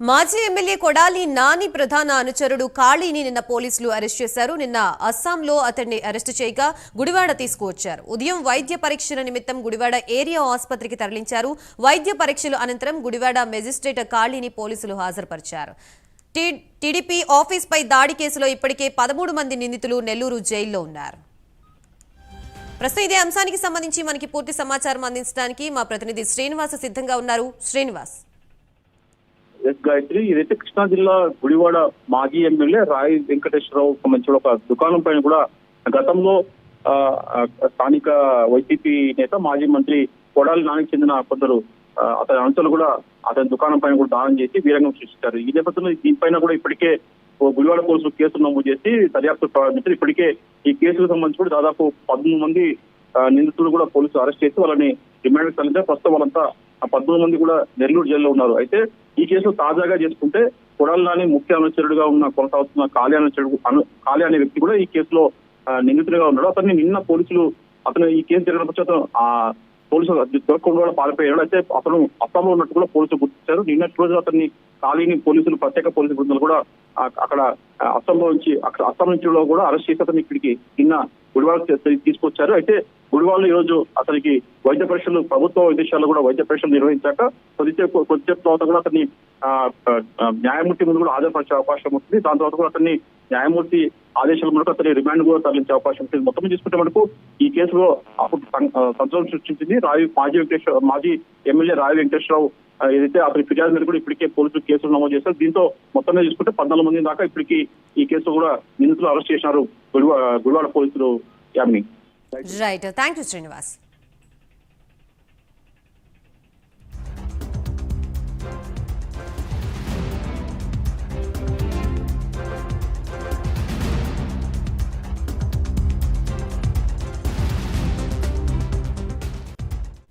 మాజీ ఎమ్మెల్యే కొడాలి నాని ప్రధాన అనుచరుడు కాళీని నిన్న పోలీసులు అరెస్ట్ చేశారు. నిన్న అస్సాంలో అతన్ని అరెస్టు చేయగా గుడివాడ తీసుకువచ్చారు. ఉదయం వైద్య పరీక్షల నిమిత్తం గుడివాడ ఏరియా ఆసుపత్రికి తరలించారు. వైద్య పరీక్షల అనంతరం గుడివాడ మెజిస్ట్రేట్ కాళీని పోలీసులు హాజరుపరిచారు. టీడీపీ ఆఫీస్పై దాడి కేసులో ఇప్పటికే 13 మంది నిందితులు నెల్లూరు జైల్లో ఉన్నారు. ప్రస్తుతం ఇదే అంశానికి సంబంధించి మనకి పూర్తి సమాచారం అందించడానికి మా ప్రతినిధి శ్రీనివాస్ సిద్ధంగా ఉన్నారు. శ్రీనివాస్. గాయత్రి, ఇదైతే కృష్ణా జిల్లా గుడివాడ మాజీ ఎమ్మెల్యే రాయి వెంకటేశ్వరరావు సంబంధించిన ఒక దుకాణం పైన కూడా గతంలో స్థానిక వైసీపీ నేత మాజీ మంత్రి కొడాలి నానికి చెందిన కొందరు అతని అనుచరులు కూడా అతని దుకాణం పైన కూడా దానం చేసి వీరంగం సృష్టించారు. ఈ నేపథ్యంలో దీనిపైన కూడా ఇప్పటికే గుడివాడ పోలీసులు కేసులు నమోదు చేసి దర్యాప్తు ప్రారంభించారు. ఇప్పటికే ఈ కేసుకు సంబంధించి కూడా దాదాపు 13 మంది నిందితులు కూడా పోలీసులు అరెస్ట్ చేసి వాళ్ళని రిమాండ్ తరలించారు. ప్రస్తుతం వాళ్ళంతా 13 మంది కూడా నెల్లూరు జైల్లో ఉన్నారు. అయితే ఈ కేసులో తాజాగా చేసుకుంటే కొడాలి నాని ముఖ్య అనుచరుడుగా కొనసాగుతున్న కాళీ అనే వ్యక్తి కూడా ఈ కేసులో నిందితుడిగా ఉన్నాడు. అతన్ని నిన్న పోలీసులు అతను ఈ కేసు జరిగిన పక్షం పోలీసులు దొరకకుండా కూడా పారిపోయాడు. అయితే అతను అస్సాంలో ఉన్నట్టు కూడా పోలీసులు గుర్తించారు. నిన్నటి రోజు అతన్ని కాళీని పోలీసులు ప్రత్యేక పోలీసు బృందాలు కూడా అక్కడ అస్సాం నుంచి కూడా అరెస్ట్ చేసి అతన్ని ఇక్కడికి నిన్న గుడివాడ తీసుకొచ్చారు. అయితే గుడివాడలో ఈ రోజు అతనికి వైద్య పరీక్షలు ప్రభుత్వ వైద్యశాలలో కూడా వైద్య పరీక్షలు నిర్వహించాక కొద్దిసేపు తర్వాత కూడా అతన్ని న్యాయమూర్తి ముందు కూడా హాజరుపరిచే అవకాశం ఉంటుంది. దాని తర్వాత కూడా అతన్ని న్యాయమూర్తి ఆదేశాల మేరకు అతని రిమాండ్ కూడా తరలించే అవకాశం ఉంటుంది. మొత్తం చూసుకుంటే మనకు ఈ కేసులో అప్పుడు సంచలనం సృష్టించింది మాజీ ఎమ్మెల్యే రాయి వెంకటేశ్వరరావు. ఏదైతే అతని ఫిర్యాదు మీద కూడా ఇప్పటికే పోలీసులు కేసులు నమోదు చేశారు. దీంతో మొత్తంగా చూసుకుంటే 14 మంది దాకా ఇప్పటికీ ఈ కేసులో కూడా నిందితులు అరెస్ట్ చేసినారు గుడివాడ పోలీసులు. Right, thank you Srinivas.